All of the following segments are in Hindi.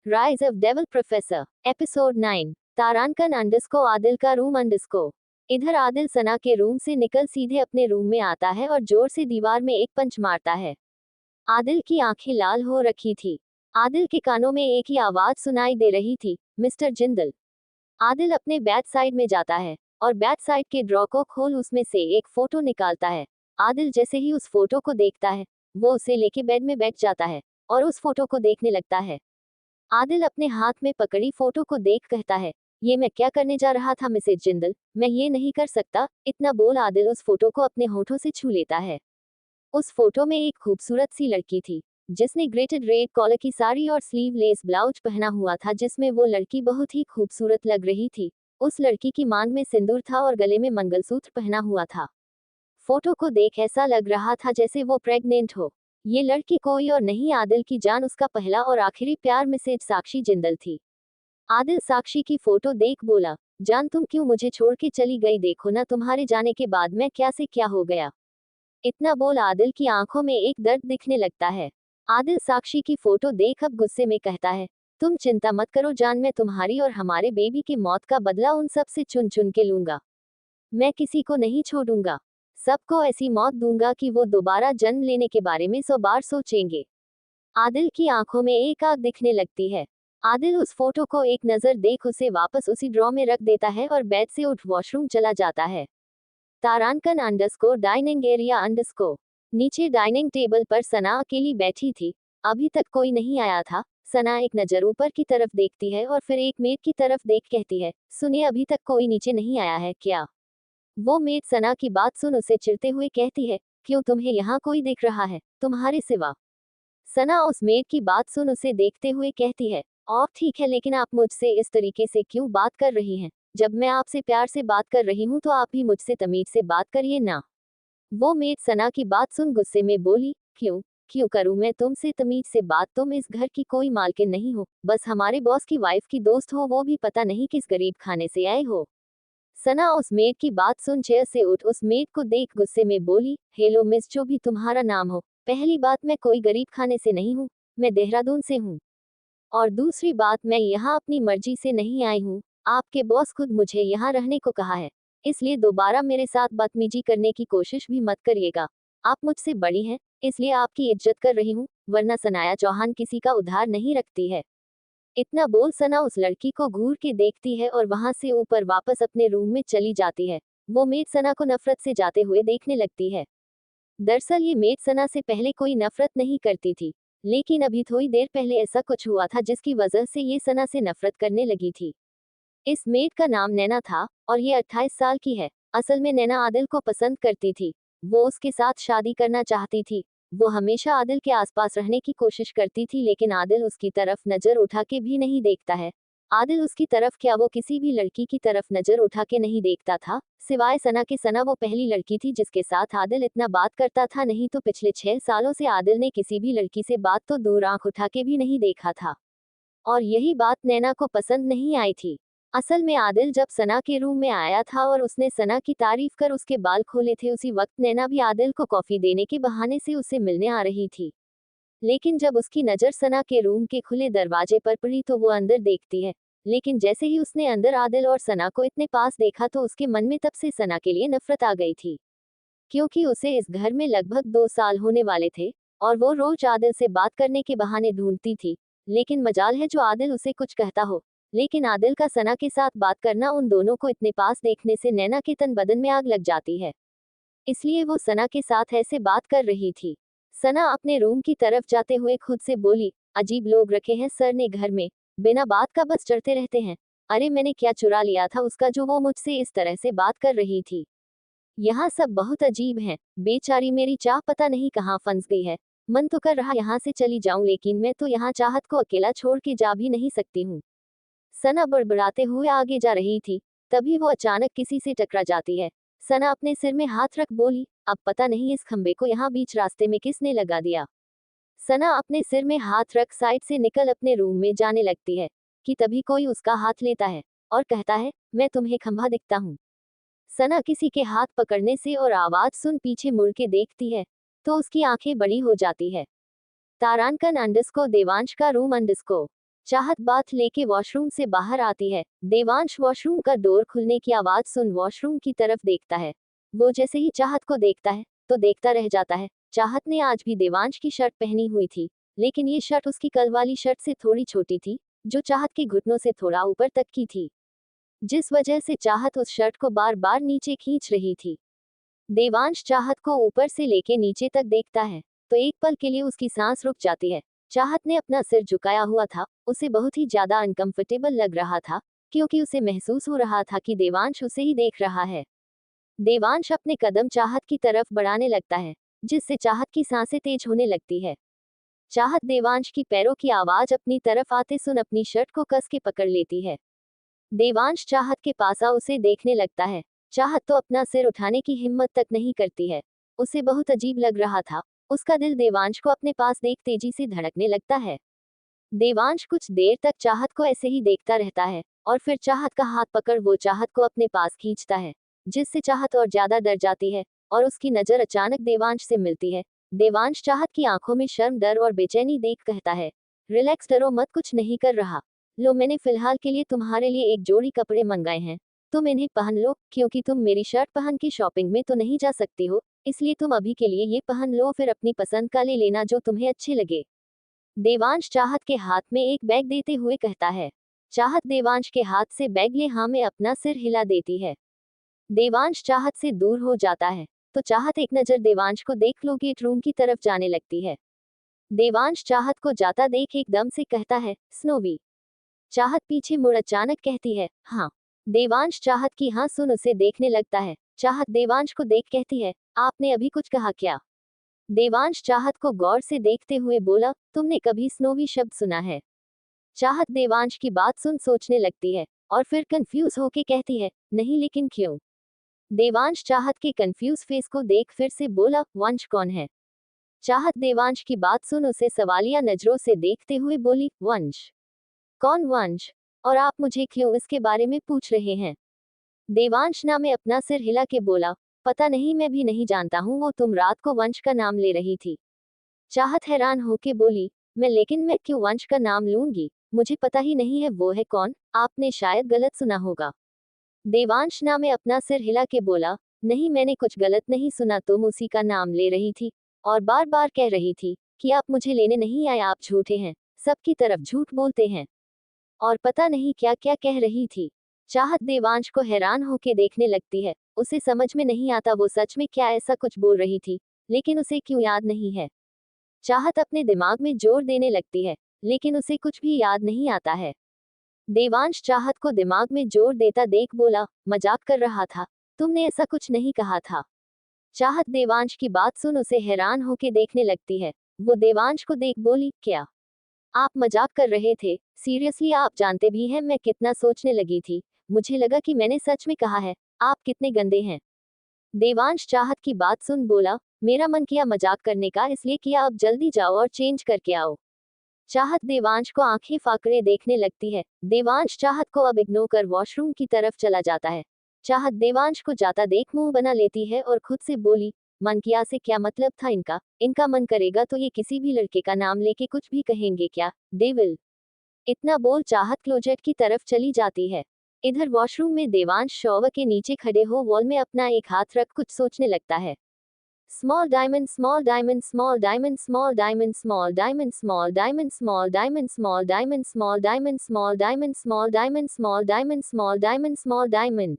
Rise of devil professor episode 9 तारानकन अंडस्को आदिल का रूम अंडस्को। इधर आदिल सना के रूम से निकल सीधे अपने रूम में आता है और जोर से दीवार में एक पंच मारता है। आदिल की आंखें लाल हो रखी थी। आदिल के कानों में एक ही आवाज सुनाई दे रही थी, मिस्टर जिंदल। आदिल अपने बैक साइड में जाता है और बैक साइड के ड्रॉ को खोल उसमें से एक फोटो निकालता है। आदिल जैसे ही उस फोटो को देखता है, वो उसे लेके बेड में बैठ जाता है और उस फोटो को देखने लगता है। आदिल अपने हाथ में पकड़ी फोटो को देख कहता है, ये मैं क्या करने जा रहा था मिसेज जिंदल, मैं ये नहीं कर सकता। इतना बोल आदिल उस फोटो को अपने होठों से छू लेता है। उस फोटो में एक खूबसूरत सी लड़की थी, जिसने ग्रेटेड रेड कॉलर की साड़ी और स्लीवलेस ब्लाउज पहना हुआ था, जिसमें वो लड़की बहुत ही खूबसूरत लग रही थी। उस लड़की की मांग में सिंदूर था और गले में मंगलसूत्र पहना हुआ था। फोटो को देख ऐसा लग रहा था जैसे वो प्रेग्नेंट हो। ये लड़की कोई और नहीं, आदिल की जान, उसका पहला और आखिरी प्यार मिसेज साक्षी जिंदल थी। आदिल साक्षी की फोटो देख बोला, जान तुम क्यों मुझे छोड़ के चली गई, देखो ना तुम्हारे जाने के बाद मैं क्या से क्या हो गया। इतना बोल आदिल की आंखों में एक दर्द दिखने लगता है। आदिल साक्षी की फोटो देख अब गुस्से में कहता है, तुम चिंता मत करो जान, मैं तुम्हारी और हमारे बेबी की मौत का बदला उन सब से चुन चुन के लूंगा। मैं किसी को नहीं छोड़ूंगा, सबको ऐसी मौत दूंगा कि वो दोबारा जन्म लेने के बारे में 100 बार सोचेंगे। आदिल की आंखों में एक आग दिखने लगती है। आदिल उस फोटो को एक नजर देख उसे वापस उसी ड्रॉ में रख देता है और बेड से उठ वॉशरूम चला जाता है। तारानकन अंडरस्कोर डाइनिंग एरिया अंडरस्कोर। नीचे डाइनिंग टेबल पर सना अकेली बैठी थी। अभी तक कोई नहीं आया था। सना एक नजर ऊपर की तरफ देखती है और फिर एक मेड की तरफ देख कहती है, सुनिए अभी तक कोई नीचे नहीं आया है क्या। वो मेड सना की बात सुन उसे चिढ़ते हुए कहती है, क्यों तुम्हें यहाँ कोई दिख रहा है तुम्हारे सिवा। सना उस मेड की बात सुन उसे देखते हुए कहती है, और ठीक है, लेकिन आप मुझसे इस तरीके से क्यों बात कर रही हैं। जब मैं आपसे प्यार से बात कर रही हूँ तो आप भी मुझसे तमीज से बात करिए ना। वो मेड सना की बात सुन गुस्से में बोली, क्यों क्यों करूं मैं तुमसे तमीज से बात, तुम इस घर की कोई मालकिन नहीं हो, बस हमारे बॉस की वाइफ की दोस्त हो, वो भी पता नहीं किस गरीब खाने से आए हो। सना उस मेड की बात सुन चेयर से उठ उस मेड को देख गुस्से में बोली, हेलो मिस, जो भी तुम्हारा नाम हो, पहली बात मैं कोई गरीब खाने से नहीं हूँ, मैं देहरादून से हूँ। और दूसरी बात, मैं यहाँ अपनी मर्जी से नहीं आई हूँ, आपके बॉस खुद मुझे यहाँ रहने को कहा है, इसलिए दोबारा मेरे साथ बदतमीजी करने की कोशिश भी मत करिएगा। आप मुझसे बड़ी हैं, इसलिए आपकी इज्जत कर रही हूँ, वरना सनाया चौहान किसी का उधार नहीं रखती है। इतना बोल सना उस लड़की को घूर के देखती है और वहां से ऊपर वापस अपने रूम में चली जाती है। वो मेड सना को नफरत से जाते हुए देखने लगती है। दरअसल ये मेड सना से पहले कोई नफरत नहीं करती थी, लेकिन अभी थोड़ी देर पहले ऐसा कुछ हुआ था जिसकी वजह से ये सना से नफरत करने लगी थी। इस मेड का नाम नैना था और ये 28 साल की है। असल में नैना आदिल को पसंद करती थी, वो उसके साथ शादी करना चाहती थी। वो हमेशा आदिल के आसपास रहने की कोशिश करती थी, लेकिन आदिल उसकी तरफ नजर उठा के भी नहीं देखता है। आदिल उसकी तरफ क्या, वो किसी भी लड़की की तरफ नजर उठा के नहीं देखता था, सिवाय सना के। सना वो पहली लड़की थी जिसके साथ आदिल इतना बात करता था, नहीं तो पिछले 6 सालों से आदिल ने किसी भी लड़की से बात तो दूर आंख उठा के भी नहीं देखा था। और यही बात नैना को पसंद नहीं आई थी। असल में आदिल जब सना के रूम में आया था और उसने सना की तारीफ कर उसके बाल खोले थे, उसी वक्त नैना भी आदिल को कॉफी देने के बहाने से उससे मिलने आ रही थी। लेकिन जब उसकी नज़र सना के रूम के खुले दरवाजे पर पड़ी तो वो अंदर देखती है। लेकिन जैसे ही उसने अंदर आदिल और सना को इतने पास देखा तो उसके मन में तब से सना के लिए नफरत आ गई थी, क्योंकि उसे इस घर में लगभग 2 साल होने वाले थे और वो रोज आदिल से बात करने के बहाने ढूंढती थी। लेकिन मजाल है जो आदिल उसे कुछ कहता हो। लेकिन आदिल का सना के साथ बात करना, उन दोनों को इतने पास देखने से नैना के तन बदन में आग लग जाती है, इसलिए वो सना के साथ ऐसे बात कर रही थी। सना अपने रूम की तरफ जाते हुए खुद से बोली, अजीब लोग रखे हैं सर ने घर में, बिना बात का बस चढ़ते रहते हैं। अरे मैंने क्या चुरा लिया था उसका जो वो मुझसे इस तरह से बात कर रही थी। यहाँ सब बहुत अजीब हैं, बेचारी मेरी चाह पता नहीं कहाँ फंस गई है। मन तो कर रहा यहाँ से चली जाऊं, लेकिन मैं तो यहाँ चाहत को अकेला छोड़ के जा भी नहीं सकती हूँ। सना बड़बड़ाते हुए आगे जा रही थी, तभी वो अचानक किसी से टकरा जाती है। सना अपने सिर में हाथ रख बोली, अब पता नहीं इस खंबे को यहाँ बीच रास्ते में किसने लगा दिया। सना अपने सिर में हाथ रख साइड से निकल अपने रूम में जाने लगती है कि तभी कोई उसका हाथ लेता है और कहता है, मैं तुम्हें खंभा दिखता हूँ। सना किसी के हाथ पकड़ने से और आवाज सुन पीछे मुड़ के देखती है तो उसकी आंखें बड़ी हो जाती है। तारानकन अंडस्को देवांश का रूम अंडस्को। चाहत बाथ लेके वॉशरूम से बाहर आती है। देवांश वॉशरूम का डोर खुलने की आवाज सुन वॉशरूम की तरफ देखता है। वो जैसे ही चाहत को देखता है तो देखता रह जाता है। चाहत ने आज भी देवांश की शर्ट पहनी हुई थी, लेकिन ये शर्ट उसकी कल वाली शर्ट से थोड़ी छोटी थी, जो चाहत के घुटनों से थोड़ा ऊपर तक की थी, जिस वजह से चाहत उस शर्ट को बार बार नीचे खींच रही थी। देवांश चाहत को ऊपर से लेके नीचे तक देखता है तो एक पल के लिए उसकी सांस रुक जाती है। चाहत ने अपना सिर झुकाया हुआ था, उसे बहुत ही ज्यादा अनकंफर्टेबल लग रहा था, क्योंकि उसे महसूस हो रहा था कि देवांश उसे ही देख रहा है। देवांश अपने कदम चाहत की तरफ बढ़ाने लगता है, जिससे चाहत की सांसें तेज होने लगती है। चाहत देवांश की पैरों की आवाज अपनी तरफ आते सुन अपनी शर्ट को कस के पकड़ लेती है। देवांश चाहत के पास आ उसे देखने लगता है। चाहत तो अपना सिर उठाने की हिम्मत तक नहीं करती है। उसे बहुत अजीब लग रहा था। उसका दिल देवांश को अपने पास देख तेजी से धड़कने लगता है। देवांश कुछ देर तक चाहत को ऐसे ही देखता रहता है और फिर चाहत का हाथ पकड़ वो चाहत को अपने पास खींचता है, जिससे चाहत और ज्यादा डर जाती है और उसकी नजर अचानक देवांश से मिलती है। देवांश चाहत की आंखों में शर्म, डर और बेचैनी देख कहता है, रिलैक्स, डरो मत, कुछ नहीं कर रहा। लो, मैंने फिलहाल के लिए तुम्हारे लिए एक जोड़ी कपड़े मंगाए हैं, तुम इन्हें पहन लो, क्योंकि तुम मेरी शर्ट पहन के शॉपिंग में तो नहीं जा सकती हो, इसलिए तुम अभी के लिए ये पहन लो, फिर अपनी पसंद का ले लेना जो तुम्हें अच्छे लगे। देवांश चाहत के हाथ में एक बैग देते हुए कहता है। चाहत देवांश के हाथ से बैग ले हाँ में अपना सिर हिला देती है। देवांश चाहत से दूर हो जाता है तो चाहत एक नजर देवांश को देख लो गेट रूम की तरफ जाने लगती है। देवांश चाहत को जाता देख एकदम से कहता है, स्नोवी। चाहत पीछे मुड़ अचानक कहती है, हाँ। देवांश चाहत की हाँ सुन उसे देखने लगता है। चाहत देवांश को देख कहती है, आपने अभी कुछ कहा क्या? देवांश चाहत को गौर से देखते हुए बोला, तुमने कभी स्नोवी शब्द सुना है? चाहत देवांश की बात सुन सोचने लगती है और फिर कंफ्यूज होके कहती है, नहीं, लेकिन क्यों? देवांश चाहत के कंफ्यूज फेस को देख फिर से बोला, वंश कौन है? चाहत देवांश की बात सुन उसे सवालिया नजरों से देखते हुए बोली, वंश? कौन वंश? और आप मुझे क्यों इसके बारे में पूछ रहे हैं? देवांश ना में अपना सिर हिला के बोला, पता नहीं, मैं भी नहीं जानता हूँ, वो तुम रात को वंश का नाम ले रही थी। चाहत हैरान होके बोली, लेकिन मैं क्यों वंश का नाम लूंगी? मुझे पता ही नहीं है वो है कौन, आपने शायद गलत सुना होगा। देवांश ना में अपना सिर हिला के बोला, नहीं, मैंने कुछ गलत नहीं सुना, तुम उसी का नाम ले रही थी और बार बार कह रही थी कि आप मुझे लेने नहीं आए, आप झूठे हैं, सबकी तरफ झूठ बोलते हैं, और पता नहीं क्या क्या कह रही थी। चाहत देवांश को हैरान होके देखने लगती है। उसे समझ में नहीं आता वो सच में क्या ऐसा कुछ बोल रही थी, लेकिन उसे क्यों याद नहीं है। चाहत अपने दिमाग में जोर देने लगती है, लेकिन उसे कुछ भी याद नहीं आता है। देवांश चाहत को दिमाग में जोर देता देख बोला, मजाक कर रहा था, तुमने ऐसा कुछ नहीं कहा था। चाहत देवांश की बात सुन उसे हैरान होके देखने लगती है। वो देवांश को देख बोली, क्या आप मजाक कर रहे थे? सीरियसली? आप जानते भी हैं मैं कितना सोचने लगी थी, मुझे लगा कि मैंने सच में कहा है, आप कितने गंदे हैं। देवांश चाहत की बात सुन बोला, मेरा मन किया मजाक करने का, इसलिए किया, अब जल्दी जाओ और चेंज करके आओ। चाहत देवांश को आंखें फाकड़े देखने लगती है। देवांश चाहत को अब इग्नोर कर वॉशरूम की तरफ चला जाता है। चाहत देवांश को जाता देख मुंह बना लेती है और खुद से बोली, मन किया से क्या मतलब था इनका, इनका मन करेगा तो ये किसी भी लड़के का नाम लेके कुछ भी कहेंगे क्या, डेविल। इतना बोल चाहत क्लोजेट की तरफ चली जाती है। इधर वॉशरूम में देवांश शॉवर के नीचे खड़े हो वॉल में अपना एक हाथ रख कुछ सोचने लगता है। Small diamond, small diamond, small diamond, small diamond, small diamond, small diamond, small diamond, small diamond, small diamond, small diamond, small diamond, small diamond, small diamond, small diamond।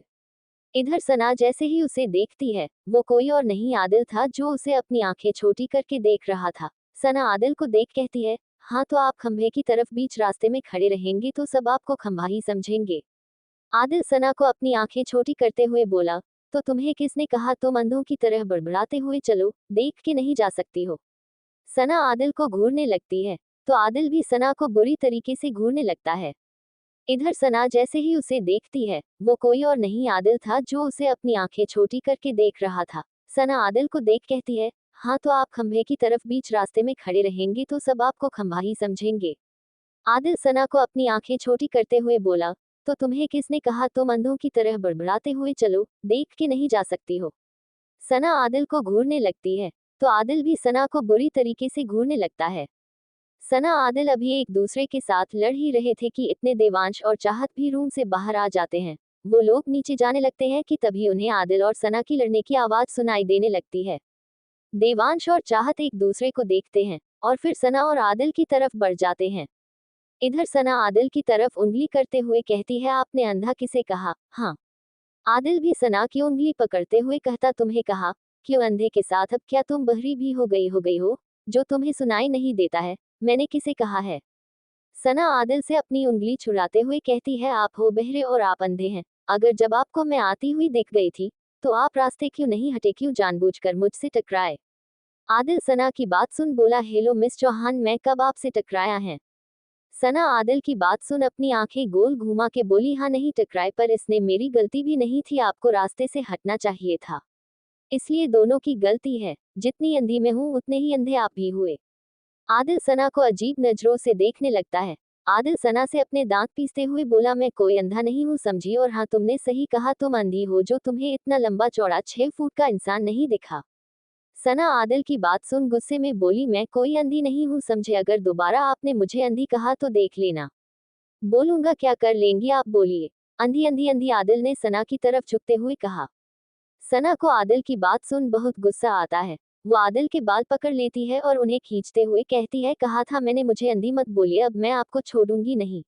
इधर सना जैसे ही उसे देखती है, वो कोई और नहीं आदिल था जो उसे अपनी आंखें छोटी करके देख रहा था। सना आदिल को देख कहती है, हाँ तो आप खंभे की तरफ बीच रास्ते में खड़े रहेंगे तो सब आपको खंभा ही समझेंगे। आदिल सना को अपनी आंखें छोटी करते हुए बोला, तो तुम्हें किसने कहा तुम अंधों की तरह बड़बड़ाते हुए चलो, देख के नहीं जा सकती हो। सना आदिल को घूरने लगती है तो आदिल भी सना को बुरी तरीके से घूरने लगता है। इधर सना जैसे ही उसे देखती है, वो कोई और नहीं आदिल था जो उसे अपनी आंखें छोटी करके देख रहा था। सना आदिल को देख कहती है, हाँ तो आप खंभे की तरफ बीच रास्ते में खड़े रहेंगे तो सब आपको खंभा ही समझेंगे। आदिल सना को अपनी आंखें छोटी करते हुए बोला, तो तुम्हें किसने कहा तुम अंधों की तरह बड़बड़ाते हुए चलो, देख के नहीं जा सकती हो। सना आदिल को घूरने लगती है तो आदिल भी सना को बुरी तरीके से घूरने लगता है। सना आदिल अभी एक दूसरे के साथ लड़ ही रहे थे कि इतने देवांश और चाहत भी रूम से बाहर आ जाते हैं। वो लोग नीचे जाने लगते हैं कि तभी उन्हें आदिल और सना की लड़ने की आवाज सुनाई देने लगती है। देवांश और चाहत एक दूसरे को देखते हैं और फिर सना और आदिल की तरफ बढ़ जाते हैं। इधर सना आदिल की तरफ उंगली करते हुए कहती है, आपने अंधा किसे कहा? हाँ। आदिल भी सना की उंगली पकड़ते हुए कहता, तुम्हें कहा। क्यों अंधे के साथ? अब क्या तुम बहरी भी हो गई हो जो तुम्हें सुनाई नहीं देता है? मैंने किसे कहा है? सना आदिल से अपनी उंगली छुड़ाते हुए कहती है, आप हो बहरे और आप अंधे हैं। अगर जब आपको मैं आती हुई दिख गई थी तो आप रास्ते क्यों नहीं हटे, क्यों जानबूझकर मुझसे टकराए? आदिल सना की बात सुन बोला, हेलो मिस चौहान, मैं कब आपसे टकराया है? सना आदिल की बात सुन अपनी आंखें गोल घुमा के बोली, हाँ नहीं टकराए, पर इसने मेरी गलती भी नहीं थी, आपको रास्ते से हटना चाहिए था। इसलिए दोनों की गलती है। जितनी अंधी मैं हूँ उतने ही अंधे आप भी हुए। आदिल सना को अजीब नजरों से देखने लगता है। आदिल सना से अपने दांत पीसते हुए बोला, मैं कोई अंधा नहीं हूँ समझी, और हाँ तुमने सही कहा, तुम अंधी हो जो तुम्हें इतना लंबा चौड़ा 6 फुट का इंसान नहीं दिखा। सना आदिल की बात सुन गुस्से में बोली, मैं कोई अंधी नहीं हूँ समझे, अगर दोबारा आपने मुझे अंधी कहा तो देख लेना। बोलूंगा क्या कर लेंगी आप, बोलिए। अंधी अंधी अंधी, आदिल ने सना की तरफ झुकते हुए कहा। सना को आदिल की बात सुन बहुत गुस्सा आता है। वो आदिल के बाल पकड़ लेती है और उन्हें खींचते हुए कहती है, कहा था मैंने, मुझे अंधी मत बोलिए, अब मैं आपको छोड़ूंगी नहीं।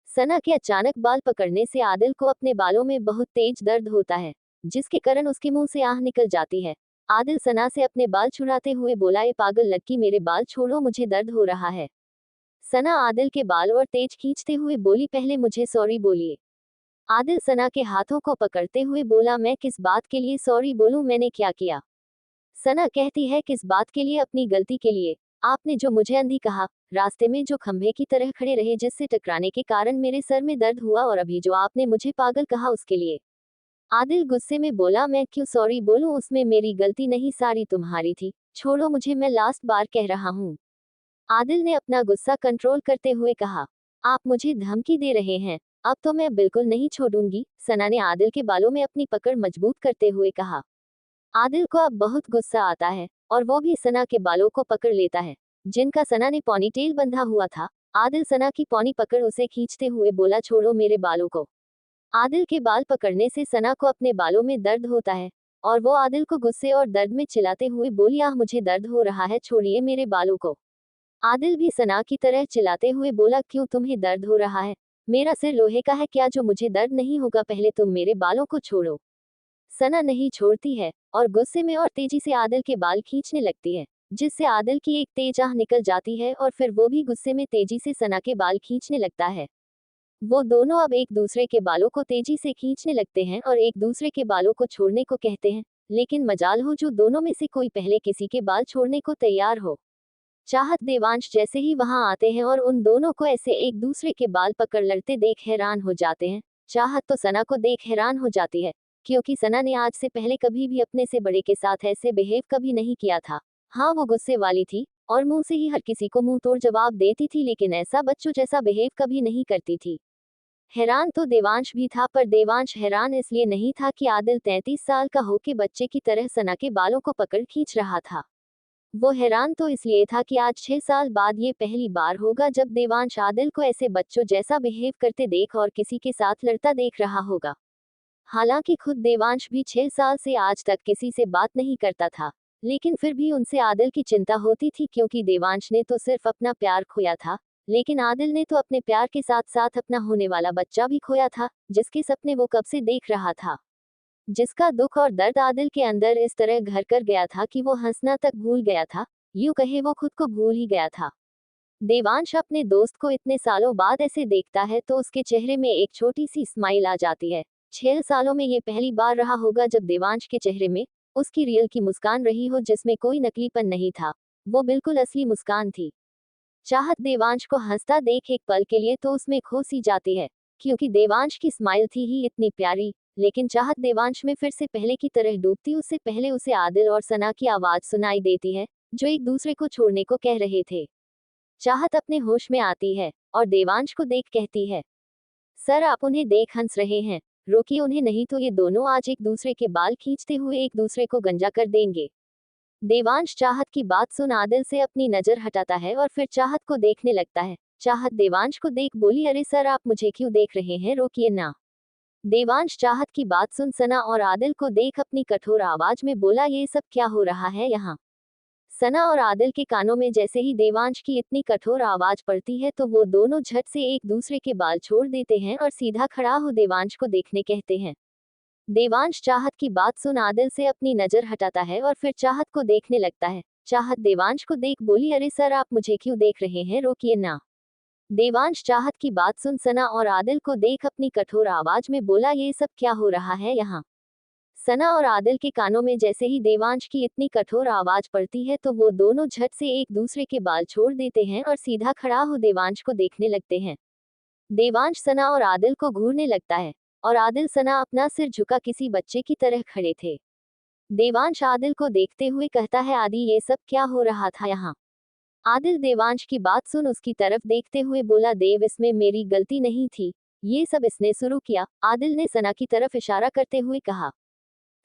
सना के अचानक बाल पकड़ने से आदिल को अपने बालों में बहुत तेज दर्द होता है, जिसके कारण उसके मुंह से आह निकल जाती है। आदिल सना से अपने बाल छुड़ाते हुए बोला, ए पागल लड़की, मेरे बाल छोड़ो, मुझे दर्द हो रहा है। सना आदिल के बाल और तेज खींचते हुए बोली, पहले मुझे सॉरी बोलिए। आदिल सना के हाथों को पकड़ते हुए बोला, मैं किस बात के लिए सॉरी बोलूं, मैंने क्या किया? सना कहती है, किस बात के लिए? अपनी गलती के लिए। आपने जो मुझे अंधी कहा, रास्ते में जो खंभे की तरह खड़े रहे जिससे टकराने के कारण मेरे सर में दर्द हुआ, और अभी जो आपने मुझे पागल कहा उसके लिए। आदिल गुस्से में बोला, मैं क्यों सॉरी बोलूं, उसमें मेरी गलती नहीं, सारी तुम्हारी थी। छोड़ो मुझे, मैं लास्ट बार कह रहा हूँ। आदिल ने अपना गुस्सा कंट्रोल करते हुए कहा। आप मुझे धमकी दे रहे हैं? अब तो मैं बिल्कुल नहीं छोड़ूंगी, सना ने आदिल के बालों में अपनी पकड़ मजबूत करते हुए कहा। आदिल को अब बहुत गुस्सा आता है और वो भी सना के बालों को पकड़ लेता है, जिनका सना ने पॉनीटेल बंधा हुआ था। आदिल सना की पॉनी पकड़ उसे खींचते हुए बोला, छोड़ो मेरे बालों को। आदिल के बाल पकड़ने से सना को अपने बालों में दर्द होता है और वो आदिल को गुस्से और दर्द में चिल्लाते हुए बोली, आह मुझे दर्द हो रहा है, छोड़िए मेरे बालों को। आदिल भी सना की तरह चिल्लाते हुए बोला, क्यों तुम्हें दर्द हो रहा है? मेरा सिर लोहे का है क्या जो मुझे दर्द नहीं होगा? पहले तुम मेरे बालों को छोड़ो। सना नहीं छोड़ती है और गुस्से में और तेजी से आदिल के बाल खींचने लगती है, जिससे आदिल की एक तेज आह निकल जाती है और फिर वो भी गुस्से में तेजी से सना के बाल खींचने लगता है। वो दोनों अब एक दूसरे के बालों को तेजी से खींचने लगते हैं और एक दूसरे के बालों को छोड़ने को कहते हैं, लेकिन मजाल हो जो दोनों में से कोई पहले किसी के बाल छोड़ने को तैयार हो। चाहत देवांश जैसे ही वहां आते हैं और उन दोनों को ऐसे एक दूसरे के बाल पकड़ लड़ते देख हैरान हो जाते हैं। चाहत तो सना को देख हैरान हो जाती है, क्योंकि सना ने आज से पहले कभी भी अपने से बड़े के साथ ऐसे बिहेव कभी नहीं किया था। हाँ वो गुस्से वाली थी और मुंह से ही हर किसी को मुंह तोड़ जवाब देती थी, लेकिन ऐसा बच्चों जैसा बिहेव कभी नहीं करती थी। हैरान तो देवांश भी था, पर देवांश हैरान इसलिए नहीं था कि आदिल 33 साल का होके बच्चे की तरह सना के बालों को पकड़ खींच रहा था। वो हैरान तो इसलिए था कि आज 6 साल बाद ये पहली बार होगा जब देवांश आदिल को ऐसे बच्चों जैसा बिहेव करते देख और किसी के साथ लड़ता देख रहा होगा। हालांकि खुद देवांश भी 6 साल से आज तक किसी से बात नहीं करता था, लेकिन फिर भी उनसे आदिल की चिंता होती थी, क्योंकि देवांश ने तो सिर्फ अपना प्यार खोया था, लेकिन आदिल ने तो अपने प्यार के साथ साथ अपना होने वाला बच्चा भी खोया था, जिसके सपने वो कब से देख रहा था, जिसका दुख और दर्द आदिल के अंदर इस तरह घर कर गया था कि वो हंसना तक भूल गया था, यूं कहे वो खुद को भूल ही गया था। देवांश अपने दोस्त को इतने सालों बाद ऐसे देखता है तो उसके चेहरे में एक छोटी सी स्माइल आ जाती है। 6 सालों में ये पहली बार रहा होगा जब देवांश के चेहरे में उसकी रियल की मुस्कान रही हो, जिसमें कोई नकलीपन नहीं था, वो बिल्कुल असली मुस्कान थी। चाहत देवांश को हंसता देख एक पल के लिए तो उसमें खो सी जाती है, क्योंकि देवांश की स्माइल थी ही इतनी प्यारी। लेकिन चाहत देवांश में फिर से पहले की तरह डूबती, उससे पहले उसे आदिल और सना की आवाज सुनाई देती है, जो एक दूसरे को छोड़ने को कह रहे थे। चाहत अपने होश में आती है और देवांश को देख कहती है, सर आप उन्हें देख हंस रहे हैं, रोकिए उन्हें नहीं तो ये दोनों आज एक दूसरे के बाल खींचते हुए एक दूसरे को गंजा कर देंगे। देवांश चाहत की बात सुन आदिल से अपनी नजर हटाता है और फिर चाहत को देखने लगता है। चाहत देवांश को देख बोली, अरे सर आप मुझे क्यों देख रहे हैं, रोकिए ना। देवांश चाहत की बात सुन सना और आदिल को देख अपनी कठोर आवाज में बोला, ये सब क्या हो रहा है यहाँ। सना और आदिल के कानों में जैसे ही देवांश की इतनी कठोर आवाज पड़ती है तो वो दोनों झट से एक दूसरे के बाल छोड़ देते हैं और सीधा खड़ा हो देवांश को देखने कहते हैं। देवांश चाहत की बात सुन आदिल से अपनी नजर हटाता है और फिर चाहत को देखने लगता है। चाहत देवांश को देख बोली, अरे सर आप मुझे क्यों देख रहे हैं, रोकिए ना। देवांश चाहत की बात सुन सना और आदिल को देख अपनी कठोर आवाज में बोला, ये सब क्या हो रहा है यहाँ। सना और आदिल के कानों में जैसे ही देवांश की इतनी कठोर आवाज पड़ती है तो वो दोनों झट से एक दूसरे के बाल छोड़ देते हैं और सीधा खड़ा हो देवांश को देखने लगते हैं। देवांश सना और आदिल को घूरने लगता है और आदिल सना अपना सिर झुका किसी बच्चे की तरह खड़े थे। देवांश आदिल को देखते हुए कहता है, आदि ये सब क्या हो रहा था यहाँ। आदिल देवांश की बात सुन उसकी तरफ देखते हुए बोला, देव इसमें मेरी गलती नहीं थी, ये सब इसने शुरू किया। आदिल ने सना की तरफ इशारा करते हुए कहा।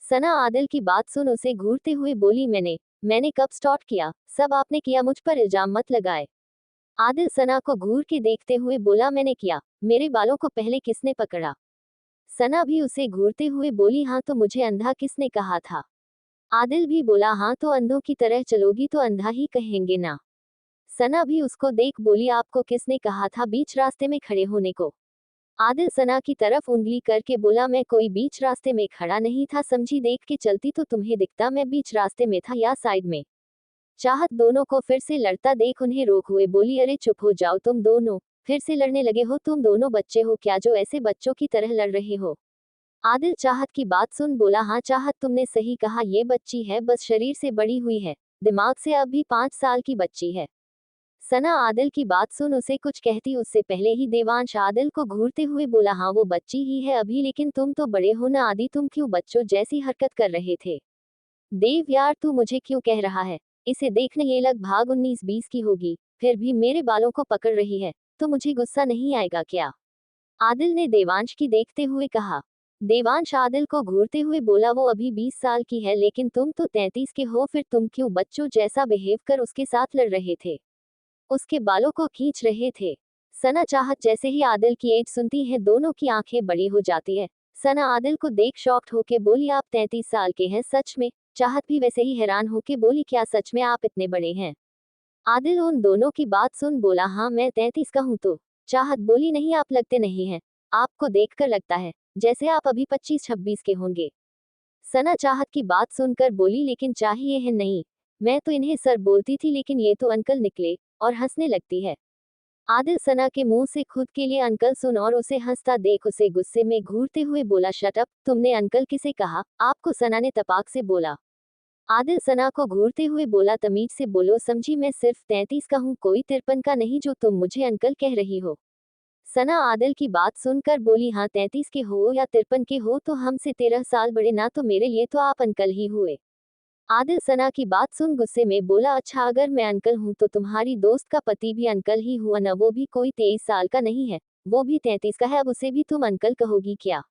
सना आदिल की बात सुन उसे घूरते हुए बोली, मैंने कब स्टार्ट किया, सब आपने किया, मुझ पर इल्जाम मत लगाए। आदिल सना को घूर के देखते हुए बोला, मैंने किया, मेरे बालों को पहले किसने पकड़ा। सना भी उसे घूरते हुए बोली, हाँ तो मुझे अंधा किसने कहा था। आदिल भी बोला, हाँ तो अंधों की तरह चलोगी तो अंधा ही कहेंगे ना। सना भी उसको देख बोली, आपको किसने कहा था बीच रास्ते में खड़े होने को। आदिल सना की तरफ उंगली करके बोला, मैं कोई बीच रास्ते में खड़ा नहीं था, समझी, देख के चलती तो तुम्हें दिखता मैं बीच रास्ते में था या साइड में। चाहत दोनों को फिर से लड़ता देख उन्हें रोक हुए बोली, अरे चुप हो जाओ तुम दोनों, फिर से लड़ने लगे हो, तुम दोनों बच्चे हो क्या जो ऐसे बच्चों की तरह लड़ रहे हो। आदिल चाहत की बात सुन बोला, हाँ चाहत तुमने सही कहा, ये बच्ची है, बस शरीर से बड़ी हुई है, दिमाग से अभी 5 साल की बच्ची है। सना आदिल की बात सुन उसे कुछ कहती उससे पहले ही देवांश आदिल को घूरते हुए बोला, हाँ वो बच्ची ही है अभी, लेकिन तुम तो बड़े हो ना आदि, तुम क्यों बच्चों जैसी हरकत कर रहे थे। देव यार तू मुझे क्यों कह रहा है, इसे देखने ये लगभग 19-20 की होगी, फिर भी मेरे बालों को पकड़ रही है, तो मुझे गुस्सा नहीं आएगा क्या। आदिल ने देवांश की देखते हुए कहा। देवांश आदिल को घूरते हुए बोला, वो अभी 20 साल की है, लेकिन तुम तो 33 के हो, फिर तुम क्यों बच्चों जैसा बिहेव कर उसके साथ लड़ रहे थे, उसके बालों को खींच रहे थे। सना चाहत जैसे ही आदिल की एज सुनती है दोनों की आंखें बड़ी हो जाती है। सना आदिल को देख शॉक्ड होके बोली, आप 33 साल के हैं सच में। चाहत भी वैसे ही हैरान होके बोली, क्या सच में आप इतने बड़े हैं। आदिल उन दोनों की बात सुन बोला, हाँ मैं 33 का हूँ तो। चाहत बोली, नहीं आप लगते नहीं हैं, आपको देखकर लगता है जैसे आप अभी 25-26 के होंगे। सना चाहत की बात सुनकर बोली, लेकिन चाहिए है नहीं, मैं तो इन्हें सर बोलती थी लेकिन ये तो अंकल निकले, और हंसने लगती है। आदिल सना के मुंह से खुद के लिए अंकल सुन और उसे हंसता देख उसे गुस्से में घूरते हुए बोला, शट अप, तुमने अंकल किसे कहा आपको, सना ने तपाक से बोला। आदिल सना को घूरते हुए बोला, तमीज से बोलो, समझी, मैं सिर्फ 33 का हूँ, कोई 53 का नहीं जो तुम मुझे अंकल कह रही हो। सना आदिल की बात सुनकर बोली, हाँ 33 के हो या 53 के हो तो हमसे 13 साल बड़े ना, तो मेरे लिए तो आप अंकल ही हुए। आदिल सना की बात सुन गुस्से में बोला, अच्छा अगर मैं अंकल हूँ तो तुम्हारी दोस्त का पति भी अंकल ही हुआ ना, वो भी कोई 23 साल का नहीं है, वो भी 33 का है, अब उसे भी तुम अंकल कहोगी क्या।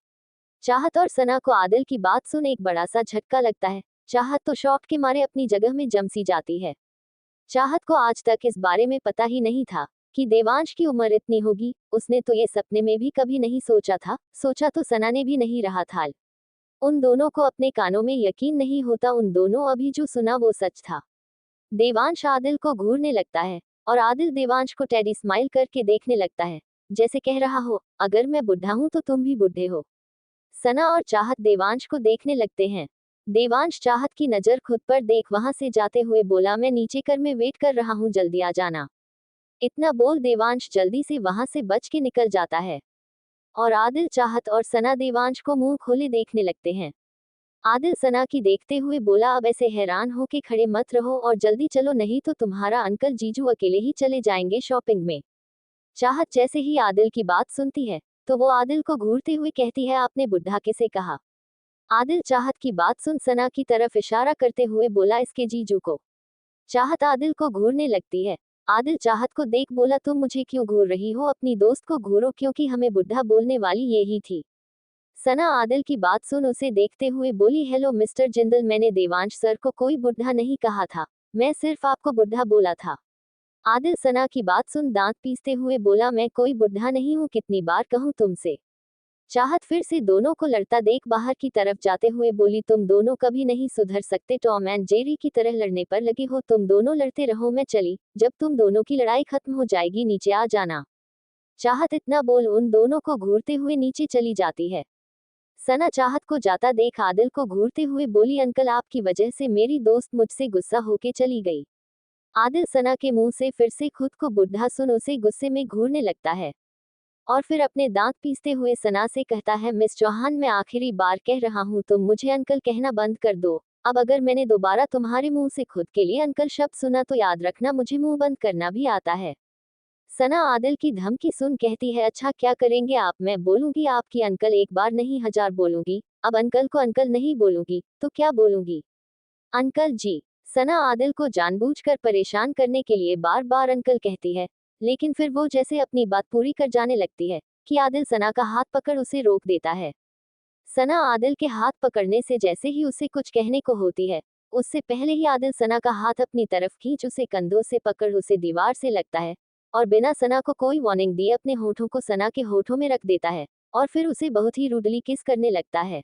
चाहत और सना को आदिल की बात सुन एक बड़ा सा झटका लगता है। चाहत तो शॉक के मारे अपनी जगह में जम सी जाती है। चाहत को आज तक इस बारे में पता ही नहीं था कि देवांश की उम्र इतनी होगी, उसने तो ये सपने में भी कभी नहीं सोचा था, सोचा तो सना ने भी नहीं रहा था। उन दोनों को अपने कानों में यकीन नहीं होता, उन दोनों अभी जो सुना वो सच था। देवांश आदिल को घूरने लगता है और आदिल देवांश को टेडी स्माइल करके देखने लगता है, जैसे कह रहा हो, अगर मैं बुढ़ा हूं तो तुम भी बुढ़े हो। सना और चाहत देवांश को देखने लगते हैं। देवांश चाहत की नजर खुद पर देख वहां से जाते हुए बोला, मैं नीचे कर में वेट कर रहा हूँ, जल्दी आ जाना। इतना बोल देवांश जल्दी से वहां से बच के निकल जाता है और आदिल चाहत और सना देवांश को मुंह खोले देखने लगते हैं। आदिल सना की देखते हुए बोला, अब ऐसे हैरान हो के खड़े मत रहो और जल्दी चलो, नहीं तो तुम्हारा अंकल जीजू अकेले ही चले जाएंगे शॉपिंग में। चाहत जैसे ही आदिल की बात सुनती है तो वो आदिल को घूरते हुए कहती है, आपने बुढ़ा किसे कहा। आदिल चाहत की बात सुन सना की तरफ इशारा करते हुए बोला, इसके जीजू को। चाहत आदिल को घूरने लगती है। आदिल चाहत को देख बोला, तुम मुझे क्यों घूर रही हो, अपनी दोस्त को घूरो, क्योंकि हमें बुढ़ा बोलने वाली यही थी। सना आदिल की बात सुन उसे देखते हुए बोली, हेलो मिस्टर जिंदल, मैंने देवांश सर को कोई बुढ़ा नहीं कहा था, मैं सिर्फ आपको बुढ़ा बोला था। आदिल सना की बात सुन दांत पीसते हुए बोला, मैं कोई बुढ़ा नहीं हूँ, कितनी बार कहूँ तुमसे। चाहत फिर से दोनों को लड़ता देख बाहर की तरफ जाते हुए बोली, तुम दोनों कभी नहीं सुधर सकते, टॉम एंड जेरी की तरह लड़ने पर लगे हो, तुम दोनों लड़ते रहो, मैं चली, जब तुम दोनों की लड़ाई खत्म हो जाएगी नीचे आ जाना। चाहत इतना बोल उन दोनों को घूरते हुए नीचे चली जाती है। सना चाहत को जाता देख आदिल को घूरते हुए बोली, अंकल आपकी वजह से मेरी दोस्त मुझसे गुस्सा होके चली गई। आदिल सना के मुंह से फिर से खुद को बुढ़ा सुन उसे गुस्से में घूरने लगता है और फिर अपने दांत पीसते हुए सना से कहता है, मिस चौहान मैं आखिरी बार कह रहा हूँ तुम मुझे अंकल कहना बंद कर दो। अब अगर मैंने दोबारा तुम्हारे मुंह से खुद के लिए अंकल शब्द सुना तो याद रखना मुझे मुंह बंद करना भी आता है। सना आदिल की धमकी सुन कहती है, अच्छा क्या करेंगे आप, मैं बोलूंगी आपकी अंकल, एक बार नहीं 1000 बोलूंगी। अब अंकल को अंकल नहीं बोलूंगी तो क्या बोलूंगी? अंकल जी। सना आदिल को जानबूझकर परेशान करने के लिए बार बार अंकल कहती है, लेकिन फिर वो जैसे अपनी बात पूरी कर जाने लगती है कि आदिल सना का हाथ पकड़ उसे रोक देता है। सना आदिल के हाथ पकड़ने से जैसे ही उसे कुछ कहने को होती है, उससे पहले ही आदिल सना का हाथ अपनी तरफ खींच उसे कंधों से पकड़ उसे दीवार से लगता है और बिना सना को कोई वार्निंग दिए अपने होठों को सना के होठों में रख देता है और फिर उसे बहुत ही रूडली किस करने लगता है।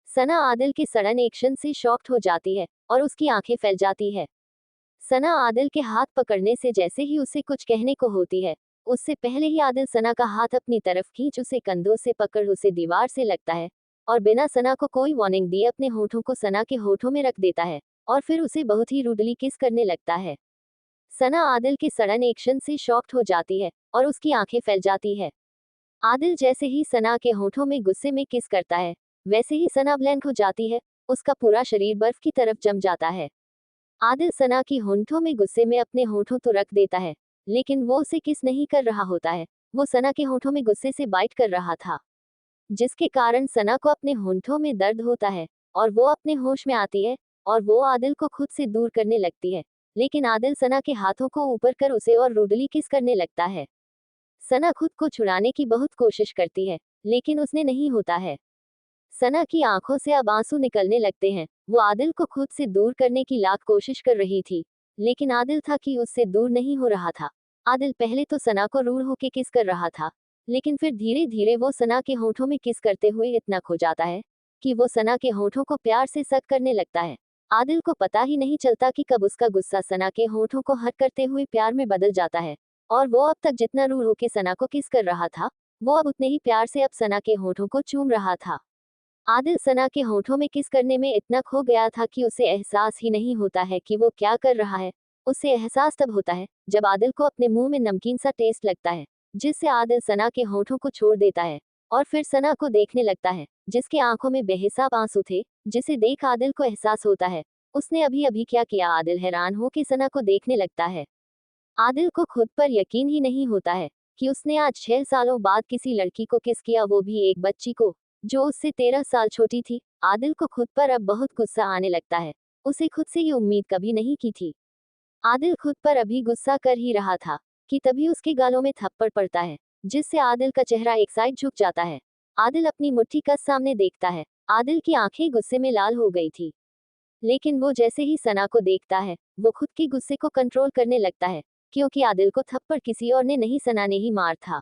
सना आदिल के सडन एक्शन से शॉक्ड हो जाती है और उसकी आंखें फैल जाती है। सना आदिल के हाथ पकड़ने से जैसे ही उसे कुछ कहने को होती है, उससे पहले ही आदिल सना का हाथ अपनी तरफ खींच उसे कंधों से पकड़ उसे दीवार से लगता है और बिना सना को कोई वार्निंग दिए अपने होठों को सना के होठों में रख देता है और फिर उसे बहुत ही रूडली किस करने लगता है। सना आदिल के सडन एक्शन से शॉक्ड हो जाती है और उसकी आंखें फैल जाती है। आदिल जैसे ही सना के होठों में गुस्से में किस करता है, वैसे ही सना ब्लैंक हो जाती है, उसका पूरा शरीर बर्फ की तरफ जम जाता है। आदिल सना की होंठों में गुस्से में अपने होठों तो रख देता है, लेकिन वो उसे किस नहीं कर रहा होता है, वो सना के होठों में गुस्से से बाइट कर रहा था, जिसके कारण सना को अपने होंठों में दर्द होता है और वो अपने होश में आती है और वो आदिल को खुद से दूर करने लगती है, लेकिन आदिल सना के हाथों को ऊपर कर उसे और रूडली किस करने लगता है। सना खुद को छुड़ाने की बहुत कोशिश करती है, लेकिन उसने नहीं होता है। सना की आंखों से अब आंसू निकलने लगते हैं, वो आदिल को खुद से दूर करने की लाख कोशिश कर रही थी, लेकिन आदिल था कि उससे दूर नहीं हो रहा था। आदिल पहले तो सना को रूढ़ होके किस कर रहा था, लेकिन फिर धीरे धीरे वो सना के होठों में किस करते हुए इतना खो जाता है कि वो सना के होठों को प्यार से सक करने लगता है। आदिल को पता ही नहीं चलता कि कब उसका गुस्सा सना के होठों को हट करते हुए प्यार में बदल जाता है और वो अब तक जितना रूढ़ होके सना को किस कर रहा था, वो अब उतने ही प्यार से अब सना के होठों को चूम रहा था। आदिल सना के होठों में किस करने में इतना खो गया था कि उसे एहसास ही नहीं होता है कि वो क्या कर रहा है। उसे एहसास तब होता है जब आदिल को अपने मुंह में नमकीन सा टेस्ट लगता है, जिससे आदिल सना के होठों को छोड़ देता है और फिर सना को देखने लगता है, जिसके आंखों में बेहिसाब आंसू थे, जिसे देख आदिल को एहसास होता है उसने अभी अभी क्या किया। आदिल हैरान हो के सना को देखने लगता है। आदिल को खुद पर यकीन ही नहीं होता है कि उसने आज 6 सालों बाद किसी लड़की को किस किया, वो भी एक बच्ची को जो उससे 13 साल छोटी थी। आदिल को खुद पर अब बहुत गुस्सा आने लगता है, उसे खुद से ये उम्मीद कभी नहीं की थी। आदिल खुद पर अभी गुस्सा कर ही रहा था कि तभी उसके गालों में थप्पड़ पड़ता है, जिससे आदिल का चेहरा एक साइड झुक जाता है। आदिल अपनी मुट्ठी कस सामने देखता है। आदिल की आंखें गुस्से में लाल हो गई थी, लेकिन वो जैसे ही सना को देखता है, वो खुद के गुस्से को कंट्रोल करने लगता है, क्योंकि आदिल को थप्पड़ किसी और ने नहीं सना ने ही मार था।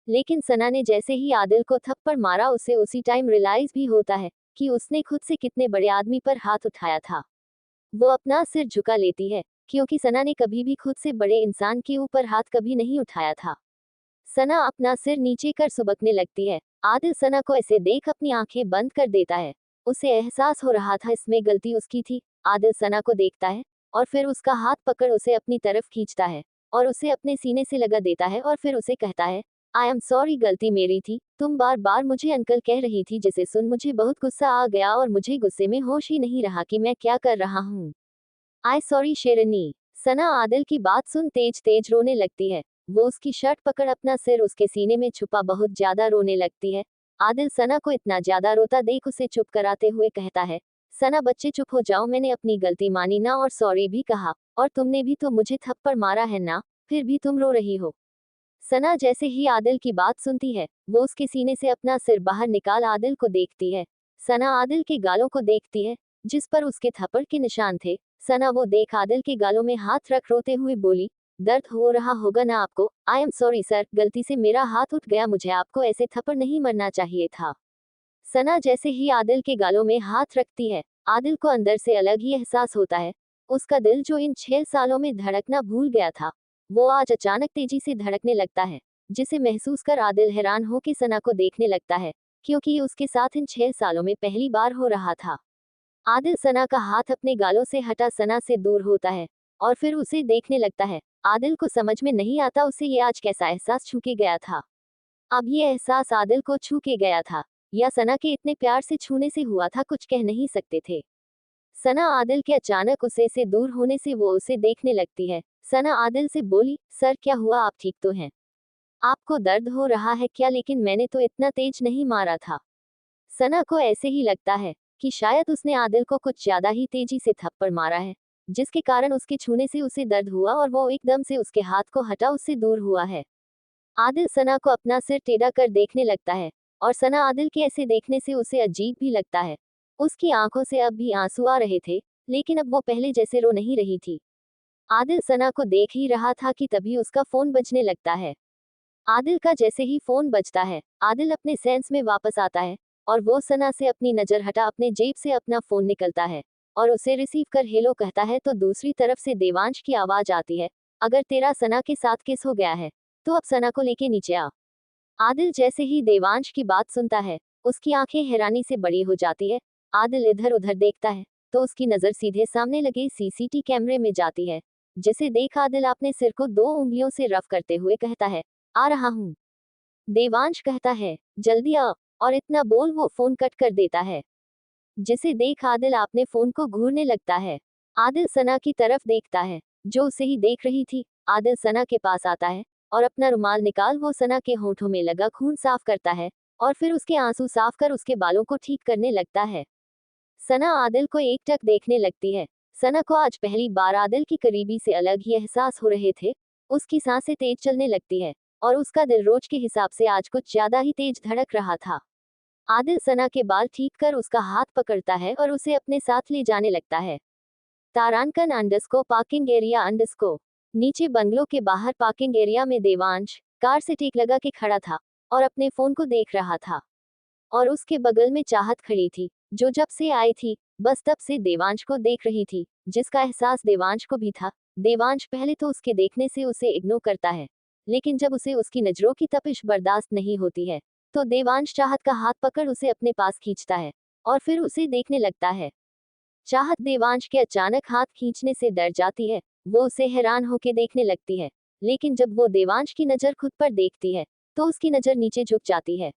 लेकिन सना ने जैसे ही आदिल को थप्पड़ मारा उसे उसी टाइम रियलाइज भी होता है कि उसने खुद से कितने बड़े आदमी पर हाथ उठाया था। वो अपना सिर झुका लेती है, क्योंकि सना ने कभी भी खुद से बड़े इंसान के ऊपर हाथ कभी नहीं उठाया था। सना अपना सिर नीचे कर सुबकने लगती है। आदिल सना को ऐसे देख अपनी आंखें बंद कर देता है। उसे एहसास हो रहा था इसमें गलती उसकी थी। आदिल सना को देखता है और फिर उसका हाथ पकड़ उसे अपनी तरफ खींचता है और उसे अपने सीने से लगा देता है और फिर उसे कहता है, आई एम सॉरी, गलती मेरी थी, तुम बार बार मुझे अंकल कह रही थी, जिसे सुन मुझे बहुत गुस्सा आ गया और मुझे गुस्से में होश ही नहीं रहा कि मैं क्या कर रहा हूँ। आई सॉरी शेरनी। सना आदिल की बात सुन तेज तेज रोने लगती है। वो उसकी शर्ट पकड़ अपना सिर उसके सीने में छुपा बहुत ज्यादा रोने लगती है। आदिल सना को इतना ज्यादा रोता देख उसे चुप कराते हुए कहता है, सना बच्चे चुप हो जाओ, मैंने अपनी गलती मानी ना और सॉरी भी कहा, और तुमने भी तो मुझे थप्पड़ मारा है ना, फिर भी तुम रो रही हो। सना जैसे ही आदिल की बात सुनती है, वो उसके सीने से अपना सिर बाहर निकाल आदिल को देखती है। सना आदिल के गालों को देखती है, जिस पर उसके थप्पड़ के निशान थे। सना वो देख आदिल के गालों में हाथ रख रोते हुए बोली, दर्द हो रहा होगा ना आपको? आई एम सॉरी सर, गलती से मेरा हाथ उठ गया, मुझे आपको ऐसे थप्पड़ नहीं मरना चाहिए था। सना जैसे ही आदिल के गालों में हाथ रखती है, आदिल को अंदर से अलग ही एहसास होता है। उसका दिल जो इन 6 सालों में धड़कना भूल गया था, वो आज अचानक तेजी से धड़कने लगता है, जिसे महसूस कर आदिल हैरान हो के सना को देखने लगता है, क्योंकि ये उसके साथ इन 6 सालों में पहली बार हो रहा था। आदिल सना का हाथ अपने गालों से हटा सना से दूर होता है और फिर उसे देखने लगता है। आदिल को समझ में नहीं आता उसे ये आज कैसा एहसास छू के गया था। अब ये एहसास आदिल को छू के गया था या सना के इतने प्यार से छूने से हुआ था, कुछ कह नहीं सकते थे। सना आदिल के अचानक उसे से दूर होने से वो उसे देखने लगती है। सना आदिल से बोली, सर क्या हुआ, आप ठीक तो हैं? आपको दर्द हो रहा है क्या? लेकिन मैंने तो इतना तेज नहीं मारा था। सना को ऐसे ही लगता है कि शायद उसने आदिल को कुछ ज्यादा ही तेजी से थप्पड़ मारा है, जिसके कारण उसके छूने से उसे दर्द हुआ और वो एकदम से उसके हाथ को हटा उससे दूर हुआ है। आदिल सना को अपना सिर टेढ़ा कर देखने लगता है और सना आदिल के ऐसे देखने से उसे अजीब भी लगता है। उसकी आंखों से अब भी आंसू आ रहे थे, लेकिन अब वो पहले जैसे रो नहीं रही थी। आदिल सना को देख ही रहा था कि तभी उसका फोन बजने लगता है। आदिल का जैसे ही फोन बजता है, आदिल अपने सेंस में वापस आता है और वो सना से अपनी नजर हटा अपने जेब से अपना फोन निकलता है और उसे रिसीव कर हेलो कहता है। तो दूसरी तरफ से देवांश की आवाज आती है, अगर तेरा सना के साथ किस हो गया है तो अब सना को लेके नीचे आ। आदिल जैसे ही देवांश की बात सुनता है, उसकी आंखें हैरानी से बड़ी हो जाती है। आदिल इधर उधर देखता है तो उसकी नजर सीधे सामने लगे सीसीटी कैमरे में जाती है, जिसे देख आदिल अपने सिर को 2 उंगलियों से रफ करते हुए कहता है, आ रहा हूँ। देवांश कहता है, जल्दी आ, और इतना बोल वो फोन कट कर देता है, जिसे देख आदिल अपने फोन को घूरने लगता है। आदिल सना की तरफ देखता है, जो उसे ही देख रही थी। आदिल सना के पास आता है और अपना रुमाल निकाल वो सना के होठों में लगा खून साफ करता है और फिर उसके आंसू साफ कर उसके बालों को ठीक करने लगता है। सना आदिल को एकटक देखने लगती है। सना को आज पहली बार आदिल की करीबी से अलग ही एहसास हो रहे थे। उसकी सांसें तेज चलने लगती है और उसका दिल रोज के हिसाब से आज कुछ ज्यादा ही तेज धड़क रहा था। आदिल सना के बाल ठीक कर उसका हाथ पकड़ता है और उसे अपने साथ ले जाने लगता है। तारांकन अंडरस्को पार्किंग एरिया अंडरस्को। नीचे बंगलों के बाहर पार्किंग एरिया में देवांश कार से टेक लगा के खड़ा था और अपने फोन को देख रहा था। और उसके बगल में चाहत खड़ी थी, जो जब से आई थी बस तब से देवांश को देख रही थी, जिसका एहसास देवांश को भी था। देवांश पहले तो उसके देखने से उसे इग्नोर करता है, लेकिन जब उसे उसकी नजरों की तपिश बर्दाश्त नहीं होती है, तो देवांश चाहत का हाथ पकड़ उसे अपने पास खींचता है और फिर उसे देखने लगता है। चाहत देवांश के अचानक हाथ खींचने से डर जाती है। वो उसे हैरान होकर देखने लगती है, लेकिन जब वो देवांश की नजर खुद पर देखती है, तो उसकी नजर नीचे झुक जाती है।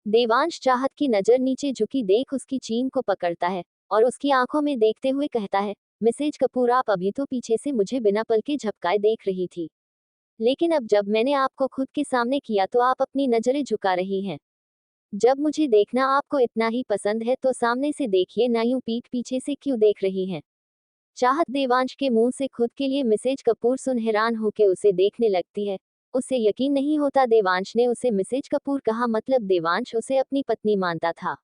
देवांश चाहत की नजर नीचे झुकी देख उसकी चीन को पकड़ता है और उसकी आंखों में देखते हुए कहता है, मिसेज कपूर, आप अभी तो पीछे से मुझे बिना पल के झपकाए देख रही थी, लेकिन अब जब मैंने आपको खुद के सामने किया तो आप अपनी नजरें झुका रही हैं। जब मुझे देखना आपको इतना ही पसंद है तो सामने से देखिए ना, यूं पीठ पीछे से क्यों देख रही हैं? चाहत देवांश के मुंह से खुद के लिए मिसेज कपूर सुन हैरान होकर उसे देखने लगती है। उसे यकीन नहीं होता देवांश ने उसे मिसेज कपूर कहा, मतलब देवांश उसे अपनी पत्नी मानता था।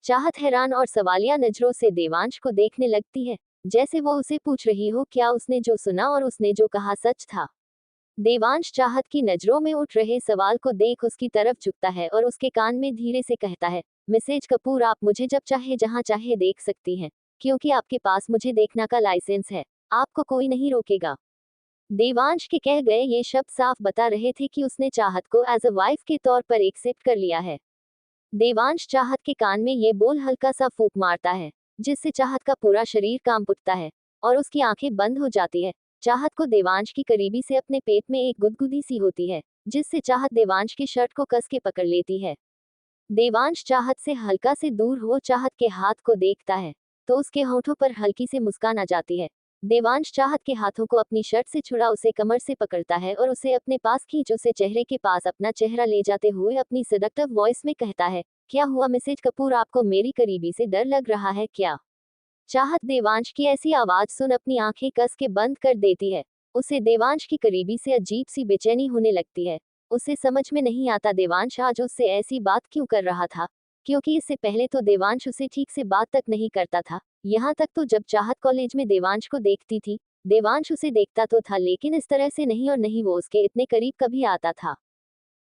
चाहत हैरान और सवालिया नजरों से देवांश को देखने लगती है, जैसे वो उसे पूछ रही हो क्या उसने जो सुना और उसने जो कहा सच था। देवांश चाहत की नजरों में उठ रहे सवाल को देख उसकी तरफ झुकता है और उसके कान में धीरे से कहता है, मिसेज कपूर, आप मुझे जब चाहे जहां चाहे देख सकती हैं, क्योंकि आपके पास मुझे देखना का लाइसेंस है, आपको कोई नहीं रोकेगा। देवांश के कह गए ये शब्द साफ बता रहे थे कि उसने चाहत को एज अ वाइफ के तौर पर एक्सेप्ट कर लिया है। देवांश चाहत के कान में ये बोल हल्का सा फूंक मारता है, जिससे चाहत का पूरा शरीर कांप उठता है और उसकी आंखें बंद हो जाती है। चाहत को देवांश की करीबी से अपने पेट में एक गुदगुदी सी होती है, जिससे चाहत देवांश की शर्ट को कस के पकड़ लेती है। देवांश चाहत से हल्का से दूर हो चाहत के हाथ को देखता है, तो उसके होठों पर हल्की से मुस्कान आ जाती है। देवांश चाहत के हाथों को अपनी शर्ट से छुड़ा उसे कमर से पकड़ता है और उसे अपने पास खींच उसे चेहरे के पास अपना चेहरा ले जाते हुए अपनी सेडक्टिव वॉइस में कहता है, क्या हुआ मिसेज कपूर, आपको मेरी करीबी से डर लग रहा है क्या? चाहत देवांश की ऐसी आवाज सुन अपनी आंखें कस के बंद कर देती है उसे देवांश की करीबी से अजीब सी बेचैनी होने लगती है। उसे समझ में नहीं आता देवांश आज उससे ऐसी बात क्यों कर रहा था, क्योंकि इससे पहले तो देवांश उसे ठीक से बात तक नहीं करता था। यहाँ तक तो जब चाहत कॉलेज में देवांश को देखती थी, देवांश उसे देखता तो था लेकिन इस तरह से नहीं, और नहीं वो उसके इतने करीब कभी आता था।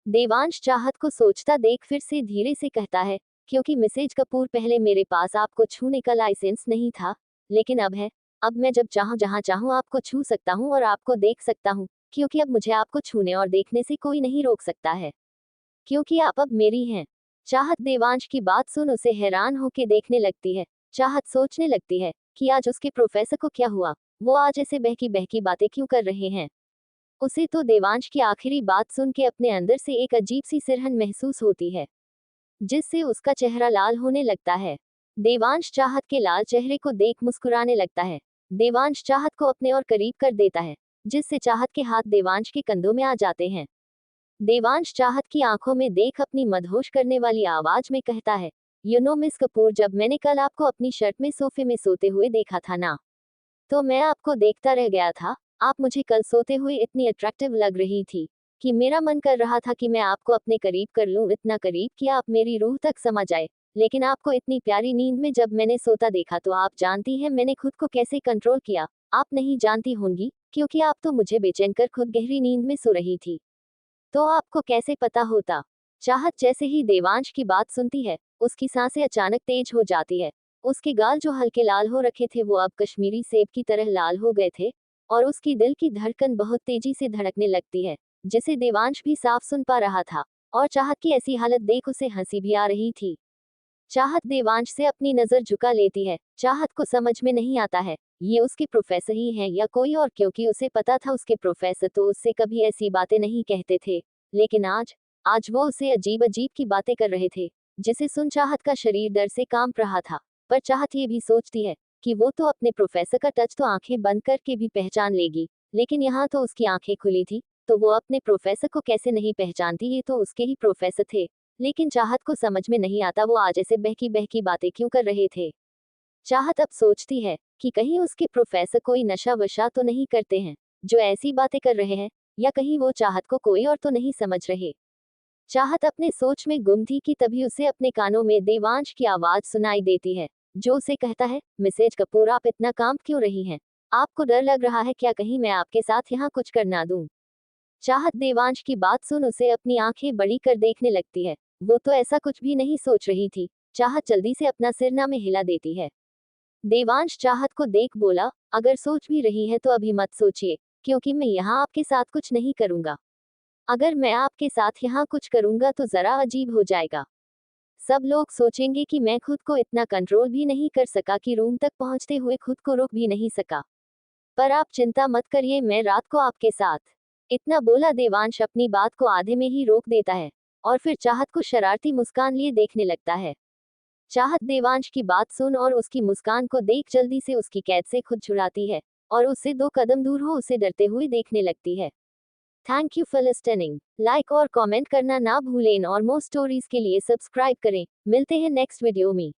देवांश चाहत को सोचता देख फिर से धीरे से कहता है, क्योंकि मिसेज कपूर पहले मेरे पास आपको छूने का लाइसेंस नहीं था, लेकिन अब है। अब मैं जब चाहूँ जहाँ चाहूँ आपको छू सकता हूँ और आपको देख सकता हूँ, क्योंकि अब मुझे आपको छूने और देखने से कोई नहीं रोक सकता है, क्योंकि आप अब मेरी हैं। चाहत देवांश की बात सुन उसे हैरान होके देखने लगती है। चाहत सोचने लगती है कि आज उसके प्रोफेसर को क्या हुआ, वो आज ऐसे बहकी बहकी बातें क्यों कर रहे हैं। उसे तो देवांश की आखिरी बात सुन के अपने अंदर से एक अजीब सी सिरहन महसूस होती है, जिससे उसका चेहरा लाल होने लगता है। देवांश चाहत के लाल चेहरे को देख मुस्कुराने लगता है। देवांश चाहत को अपने और करीब कर देता है, जिससे चाहत के हाथ देवांश के कंधों में आ जाते हैं। देवांश चाहत की आंखों में देख अपनी मदहोश करने वाली आवाज में कहता है, यू नो मिस कपूर, जब मैंने कल आपको अपनी शर्ट में सोफे में सोते हुए देखा था ना, तो मैं आपको देखता रह गया था। आप मुझे कल सोते हुए इतनी अट्रैक्टिव लग रही थी कि मेरा मन कर रहा था कि मैं आपको अपने करीब कर लूं, इतना करीब कि आप मेरी रूह तक समा जाए। लेकिन आपको इतनी प्यारी नींद में जब मैंने सोता देखा तो आप जानती हैं मैंने खुद को कैसे कंट्रोल किया। आप नहीं जानती होंगी, क्योंकि आप तो मुझे बेचैन कर खुद गहरी नींद में सो रही थी, तो आपको कैसे पता होता। चाहत जैसे ही देवांश की बात सुनती है, उसकी सांसें अचानक तेज हो जाती है। उसके गाल जो हल्के लाल हो रखे थे वो अब कश्मीरी सेब की तरह लाल हो गए थे, और उसकी दिल की धड़कन बहुत तेजी से धड़कने लगती है, जिसे देवांश भी साफ सुन पा रहा था। और चाहत की ऐसी हालत देख उसे हंसी भी आ रही थी। चाहत देवांश से अपनी नजर झुका लेती है। चाहत को समझ में नहीं आता है ये उसके प्रोफेसर ही हैं या कोई और, क्योंकि उसे पता था उसके प्रोफेसर तो उससे कभी ऐसी बातें नहीं कहते थे। लेकिन आज आज वो उसे अजीब अजीब की बातें कर रहे थे, जिसे सुन चाहत का शरीर डर से कांप रहा था। पर चाहत ये भी सोचती है कि वो तो अपने प्रोफेसर का टच तो आंखें बंद करके भी पहचान लेगी, लेकिन यहाँ तो उसकी आंखें खुली थी, तो वो अपने प्रोफेसर को कैसे नहीं पहचानती, ये तो उसके ही प्रोफेसर थे। लेकिन चाहत को समझ में नहीं आता वो आज ऐसे बहकी बहकी बातें क्यों कर रहे थे। चाहत अब सोचती है कि कहीं उसके प्रोफेसर कोई नशा वशा तो नहीं करते हैं, जो ऐसी बातें कर रहे हैं, या कहीं वो चाहत को कोई और तो नहीं समझ रहे। चाहत अपने सोच में गुम थी कि तभी उसे अपने कानों में देवांश की आवाज सुनाई देती है, जो उसे कहता है, मिसेज कपूर आप इतना कांप क्यों रही हैं? आपको डर लग रहा है क्या, कहीं मैं आपके साथ यहाँ कुछ कर ना दूं? चाहत देवांश की बात सुन उसे अपनी आंखें बड़ी कर देखने लगती है। वो तो ऐसा कुछ भी नहीं सोच रही थी। चाहत जल्दी से अपना सिरना में हिला देती है। देवांश चाहत को देख बोला, अगर सोच भी रही है तो अभी मत सोचिए, क्योंकि मैं यहाँ आपके साथ कुछ नहीं करूंगा। अगर मैं आपके साथ यहाँ कुछ करूंगा तो जरा अजीब हो जाएगा। सब लोग सोचेंगे कि मैं खुद को इतना कंट्रोल भी नहीं कर सका कि रूम तक पहुंचते हुए खुद को रोक भी नहीं सका। पर आप चिंता मत करिए, मैं रात को आपके साथ। इतना बोला देवांश अपनी बात को आधे में ही रोक देता है, और फिर चाहत को शरारती मुस्कान लिए देखने लगता है। चाहत देवांश की बात सुन और उसकी मुस्कान को देख जल्दी से उसकी कैद से खुद छुड़ाती है, और उससे 2 कदम दूर हो उसे डरते हुए देखने लगती है। Thank you for listening. Like और कमेंट करना ना भूलें और मोर स्टोरीज के लिए सब्सक्राइब करें। मिलते हैं नेक्स्ट वीडियो में।